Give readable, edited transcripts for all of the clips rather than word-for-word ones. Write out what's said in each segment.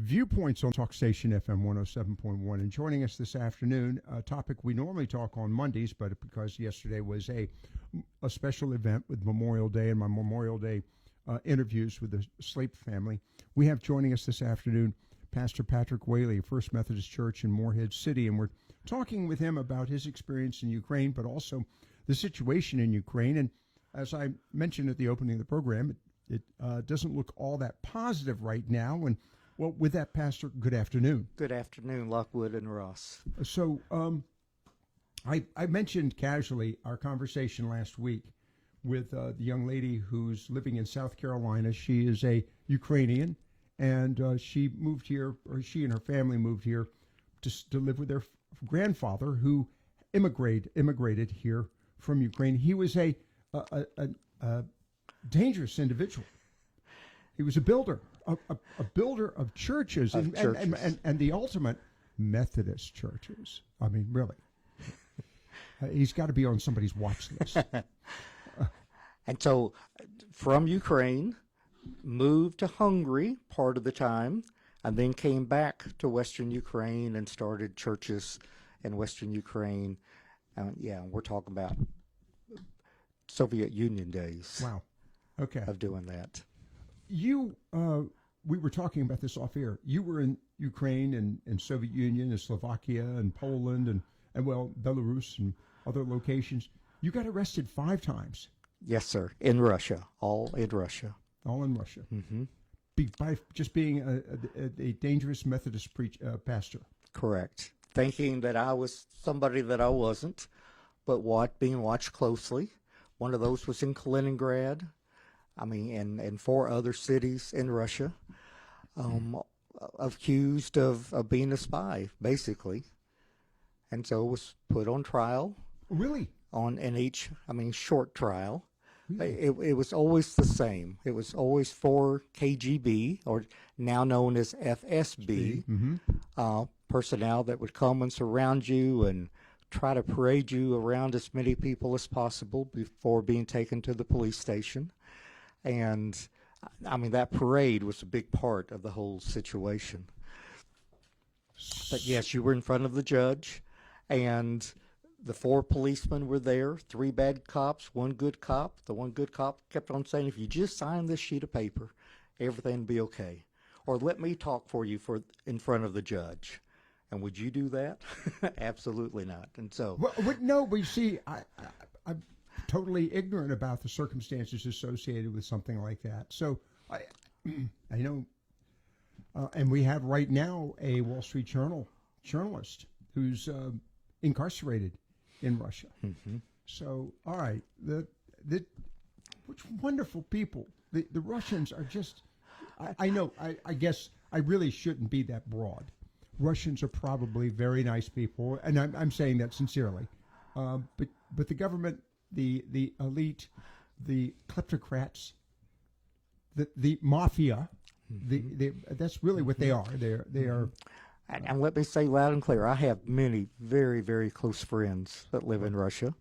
Viewpoints on Talk Station FM 107.1. And joining us this afternoon, a topic we normally talk on Mondays, but because yesterday was a special event with Memorial Day and my Memorial Day interviews with the Slape family, we have joining us this afternoon Pastor Patrick Whaley, First Methodist Church in Morehead City, and we're talking with him about his experience in Ukraine, but also the situation in Ukraine. And as I mentioned at the opening of the program, it doesn't look all that positive right now. And well, with that, Pastor, good afternoon. Good afternoon, Lockwood and Ross. So I mentioned casually our conversation last week with the young lady who's living in South Carolina. She is a Ukrainian, and she moved here, or she and her family moved here to live with their grandfather, who immigrated here from Ukraine. He was a dangerous individual. He was a builder. A builder of churches, and the ultimate Methodist churches. I mean, really. He's got to be on somebody's watch list. And so from Ukraine, moved to Hungary part of the time, and then came back to Western Ukraine and started churches in Western Ukraine. We're talking about Soviet Union days. Wow. Okay. Of doing that. We were talking about this off air. You were in Ukraine and Soviet Union and Slovakia and Poland and Belarus and other locations. You got arrested 5 times. Yes, sir. In Russia. All in Russia. All in Russia. Mm-hmm. By just being a dangerous Methodist pastor. Correct. Thinking that I was somebody that I wasn't, but being watched closely. One of those was in Kaliningrad. And 4 other cities in Russia, accused of being a spy, basically. And so it was put on trial. Really? Short trial. Really? It was always the same. It was always for KGB, or now known as FSB, personnel that would come and surround you and try to parade you around as many people as possible before being taken to the police station. And, that parade was a big part of the whole situation. But, yes, you were in front of the judge, and the 4 policemen were there, 3 bad cops, 1 good cop. The 1 good cop kept on saying, if you just sign this sheet of paper, everything will be okay. Or let me talk for you in front of the judge. And would you do that? Absolutely not. And so... No, but you see, I'm totally ignorant about the circumstances associated with something like that. So I know, and we have right now a Wall Street Journal journalist who's incarcerated in Russia. Mm-hmm. So, all right, which wonderful people. The Russians are just, I know, I guess I really shouldn't be that broad. Russians are probably very nice people, and I'm saying that sincerely. But the government, the elite, the kleptocrats, the mafia, that's really what they are. They are. And let me say loud and clear, I have many very, very close friends that live in Russia.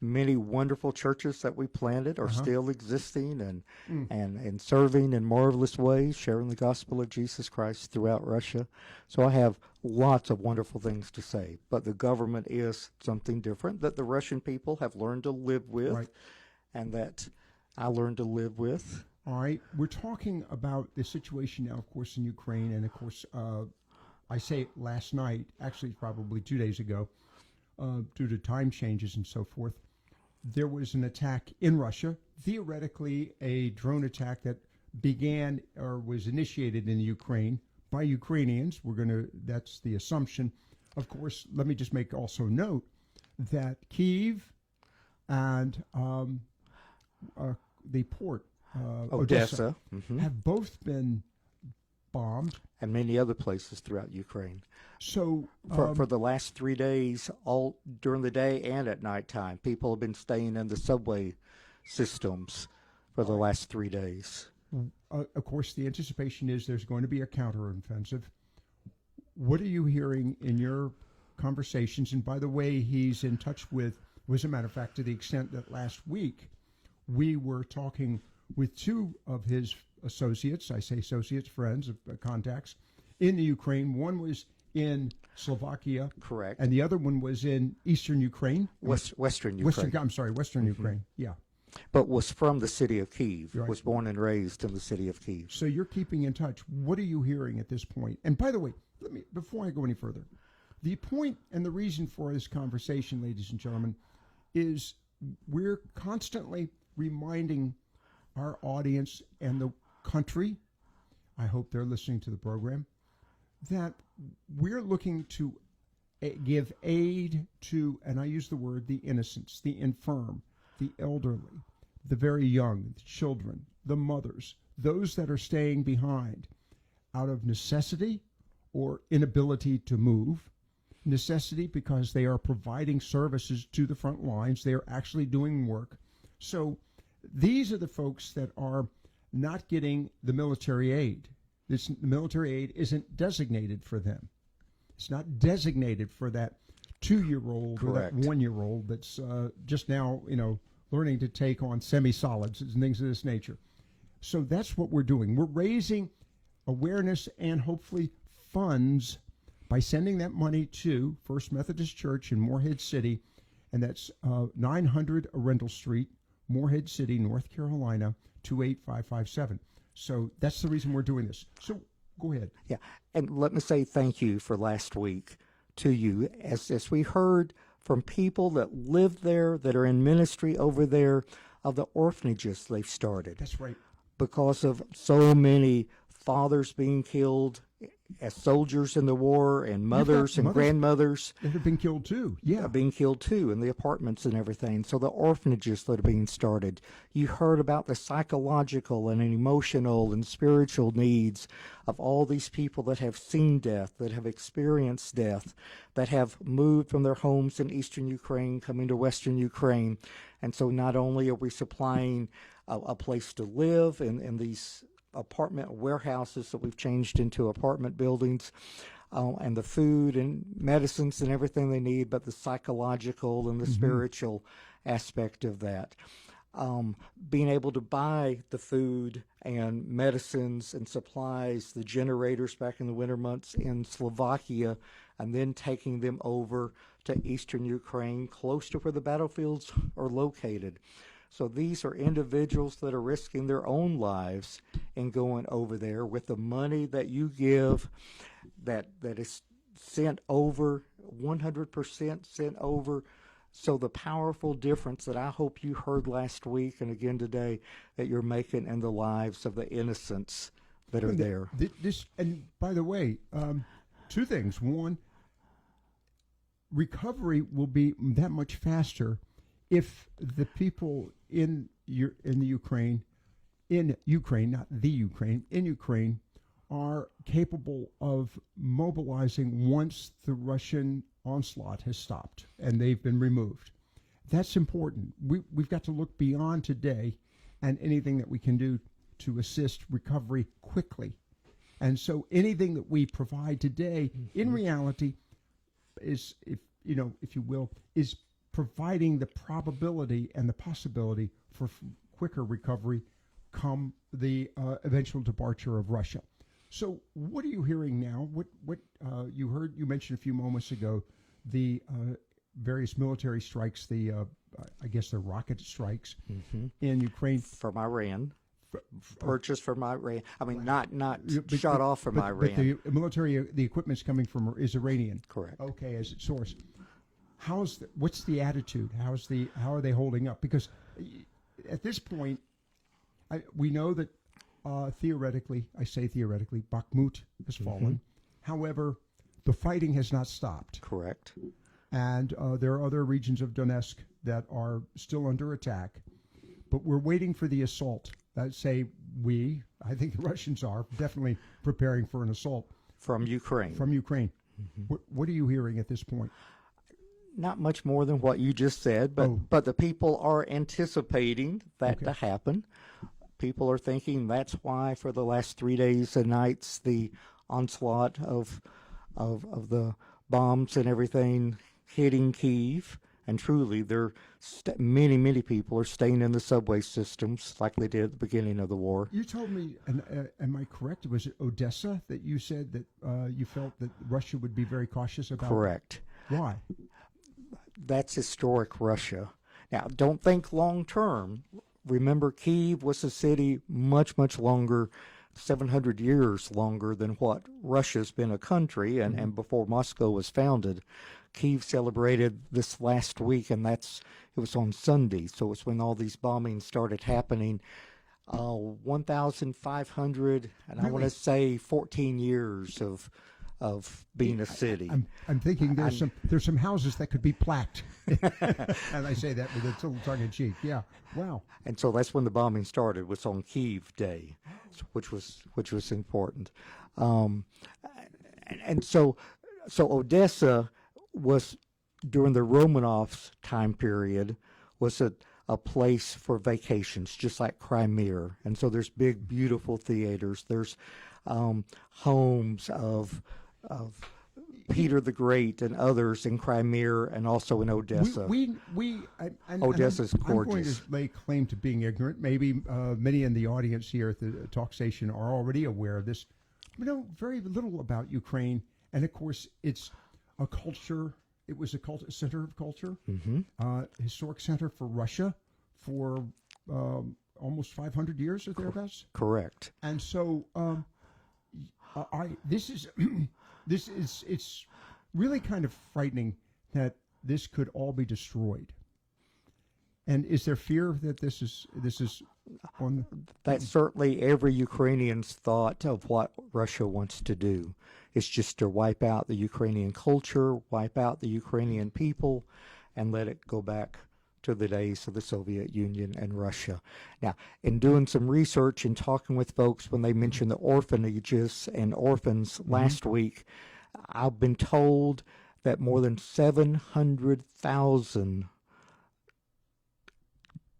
Many wonderful churches that we planted are still existing and serving in marvelous ways, sharing the gospel of Jesus Christ throughout Russia. So I have lots of wonderful things to say. But the government is something different that the Russian people have learned to live with, and that I learned to live with. All right. We're talking about the situation now, of course, in Ukraine. And, of course, I say last night, actually probably 2 days ago, due to time changes and so forth, there was an attack in Russia, theoretically a drone attack that began or was initiated in Ukraine by Ukrainians. That's the assumption. Of course, let me just make also note that Kyiv and the port, Odessa, have both been bombed. And many other places throughout Ukraine. So for the last 3 days, all during the day and at nighttime, people have been staying in the subway systems for the last 3 days. Of course, the anticipation is there's going to be a counteroffensive. What are you hearing in your conversations? And by the way, he's in touch with, as a matter of fact, to the extent that last week we were talking with 2 of his associates, I say associates, friends, contacts, in the Ukraine. One was in Slovakia. Correct. And the other one was in eastern Ukraine. Western Ukraine. Western Ukraine. Yeah. But was from the city of Kyiv. Right. Was born and raised in the city of Kyiv. So you're keeping in touch. What are you hearing at this point? And by the way, before I go any further, the point and the reason for this conversation, ladies and gentlemen, is we're constantly reminding our audience and the country, I hope they're listening to the program, that we're looking to give aid to, and I use the word, the innocents, the infirm, the elderly, the very young, the children, the mothers, those that are staying behind out of necessity or inability to move. Necessity because they are providing services to the front lines. They are actually doing work. So these are the folks that are not getting the military aid. The military aid isn't designated for them. It's not designated for that 2-year-old or that 1-year-old that's just now, learning to take on semi-solids and things of this nature. So that's what we're doing. We're raising awareness and hopefully funds by sending that money to First Methodist Church in Morehead City, and that's 900 Arundel Street, Morehead City, North Carolina, 28557. So that's the reason we're doing this. So go ahead. Yeah, and let me say thank you for last week to you. As we heard from people that live there, that are in ministry over there, of the orphanages they've started. That's right. Because of so many fathers being killed as soldiers in the war, and mothers and grandmothers that have been killed too. Yeah, being killed too in the apartments and everything. So the orphanages that are being started. You heard about the psychological and emotional and spiritual needs of all these people that have seen death, that have experienced death, that have moved from their homes in eastern Ukraine, coming to western Ukraine. And so not only are we supplying a place to live in these apartment warehouses that we've changed into apartment buildings, and the food and medicines and everything they need, but the psychological and the spiritual aspect of that. Being able to buy the food and medicines and supplies, the generators back in the winter months in Slovakia, and then taking them over to eastern Ukraine, close to where the battlefields are located. So these are individuals that are risking their own lives in going over there with the money that you give, that is sent over, 100% sent over. So the powerful difference that I hope you heard last week and again today that you're making in the lives of the innocents that are there. And by the way, 2 things. One, recovery will be that much faster if the people in Ukraine, not the Ukraine, in Ukraine, are capable of mobilizing once the Russian onslaught has stopped and they've been removed. That's important. We've got to look beyond today and anything that we can do to assist recovery quickly. And so anything that we provide today, in reality, is, if you will, is providing the probability and the possibility for quicker recovery come the eventual departure of Russia. So what are you hearing now? What you heard, you mentioned a few moments ago, the various military strikes, I guess they're rocket strikes in Ukraine. From Iran. Purchased from Iran. I mean, not shot off from Iran. But the military, the equipment's coming from, is Iranian. Correct. Okay, as its source. What's the attitude? How are they holding up? Because at this point, we know that theoretically, Bakhmut has fallen. However, the fighting has not stopped. Correct. And there are other regions of Donetsk that are still under attack. But we're waiting for the assault. I think the Russians are definitely preparing for an assault. From Ukraine. What are you hearing at this point? Not much more than what you just said, but the people are anticipating that to happen. People are thinking that's why for the last 3 days and nights the onslaught of the bombs and everything hitting Kyiv And truly, many people are staying in the subway systems like they did at the beginning of the war. You told me, and am I correct? Was it Odessa that you said that you felt that Russia would be very cautious about? Correct. Why? That's historic Russia. Now, don't think long term. Remember, Kyiv was a city much, much longer, 700 years longer than what Russia's been a country, and before Moscow was founded. Kyiv celebrated this last week, and it was on Sunday, so it's when all these bombings started happening. 1,500, and Really? I want to say 14 years of being a city. I'm thinking there's some houses that could be plaqued, and I say that with a little tongue in cheek. Yeah, wow. And so that's when the bombing started. Was on Kyiv Day, which was important. And so Odessa was, during the Romanovs' time period, was a place for vacations, just like Crimea. And so there's big, beautiful theaters. There's homes of Peter the Great and others in Crimea, and also in Odessa. Odessa's gorgeous. I'm going to lay claim to being ignorant. Maybe many in the audience here at the talk station are already aware of this. We know very little about Ukraine, and of course, it's a culture. It was a center of culture, historic center for Russia for almost 500 years or thereabouts. Correct. And so, it's really kind of frightening that this could all be destroyed. And is there fear that this is on? That's certainly every Ukrainian's thought of what Russia wants to do. It's just to wipe out the Ukrainian culture, wipe out the Ukrainian people, and let it go back to the days of the Soviet Union and Russia. Now, in doing some research and talking with folks when they mentioned the orphanages and orphans last week, I've been told that more than 700,000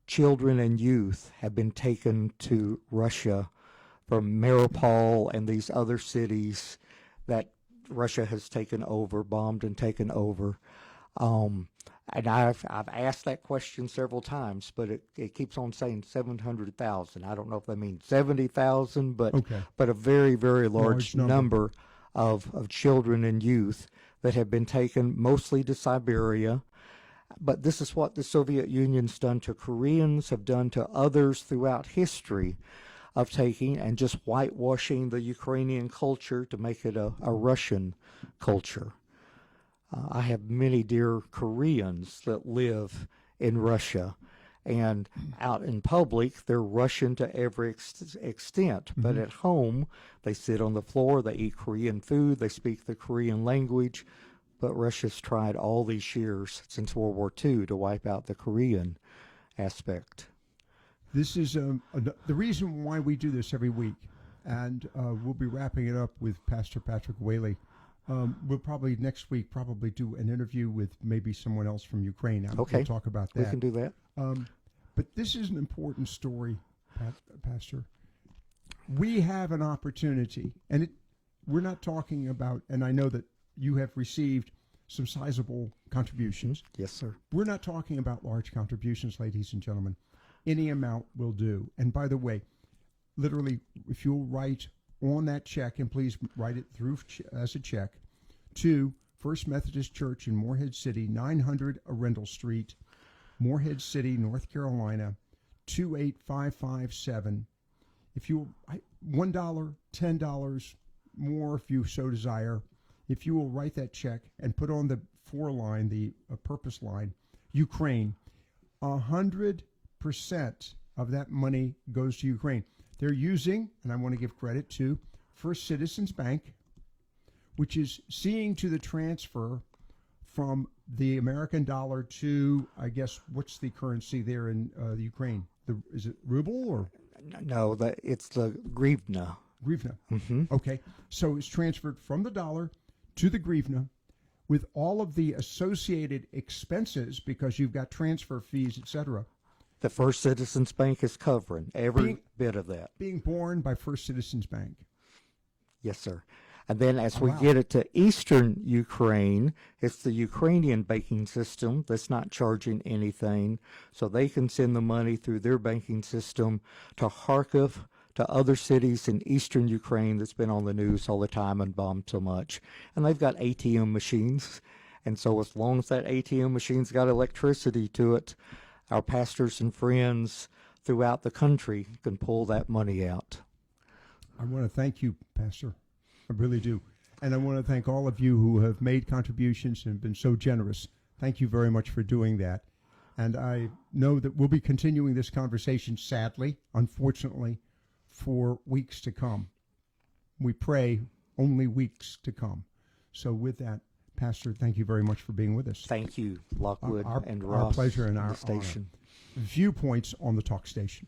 children and youth have been taken to Russia from Mariupol and these other cities that Russia has taken over, bombed and taken over. And I've asked that question several times, but it keeps on saying 700,000. I don't know if that means 70,000, but a very, very large number of children and youth that have been taken mostly to Siberia. But this is what the Soviet Union's done to Koreans, have done to others throughout history, of taking and just whitewashing the Ukrainian culture to make it a Russian culture. I have many dear Koreans that live in Russia, and out in public, they're Russian to every extent. But at home, they sit on the floor, they eat Korean food, they speak the Korean language. But Russia's tried all these years since World War II to wipe out the Korean aspect. This is the reason why we do this every week, and we'll be wrapping it up with Pastor Patrick Whaley. We'll probably next week do an interview with maybe someone else from Ukraine. Okay. We'll talk about that. We can do that. But this is an important story, Pastor. We have an opportunity, and we're not talking about, and I know that you have received some sizable contributions. Yes, sir. We're not talking about large contributions, ladies and gentlemen. Any amount will do. And by the way, literally, if you'll write on that check, and please write it through as a check, to First Methodist Church in Morehead City, 900 Arundel Street, Morehead City, North Carolina, 28557. If you $1, $10 more if you so desire, if you will write that check and put on the line, the purpose line, Ukraine, 100% of that money goes to Ukraine. They're using, and I want to give credit to First Citizens Bank, which is seeing to the transfer from the American dollar to, I guess, what's the currency there in the Ukraine? Is it ruble or? No, it's the hryvnia. Hryvnia. Mm-hmm. Okay, so it's transferred from the dollar to the hryvnia with all of the associated expenses because you've got transfer fees, etc. The First Citizens Bank is covering every bit of that. Being borne by First Citizens Bank. Yes, sir. And then as we wow. get it to eastern Ukraine, it's the Ukrainian banking system that's not charging anything. So they can send the money through their banking system to Kharkiv, to other cities in eastern Ukraine that's been on the news all the time and bombed so much. And they've got ATM machines. And so as long as that ATM machine's got electricity to it, our pastors and friends throughout the country can pull that money out. I want to thank you, Pastor. I really do. And I want to thank all of you who have made contributions and been so generous. Thank you very much for doing that. And I know that we'll be continuing this conversation, sadly, unfortunately, for weeks to come. We pray only weeks to come. So with that, Pastor, thank you very much for being with us. Thank you, Lockwood and our Ross. pleasure and our station. honor. Viewpoints on the Talk Station.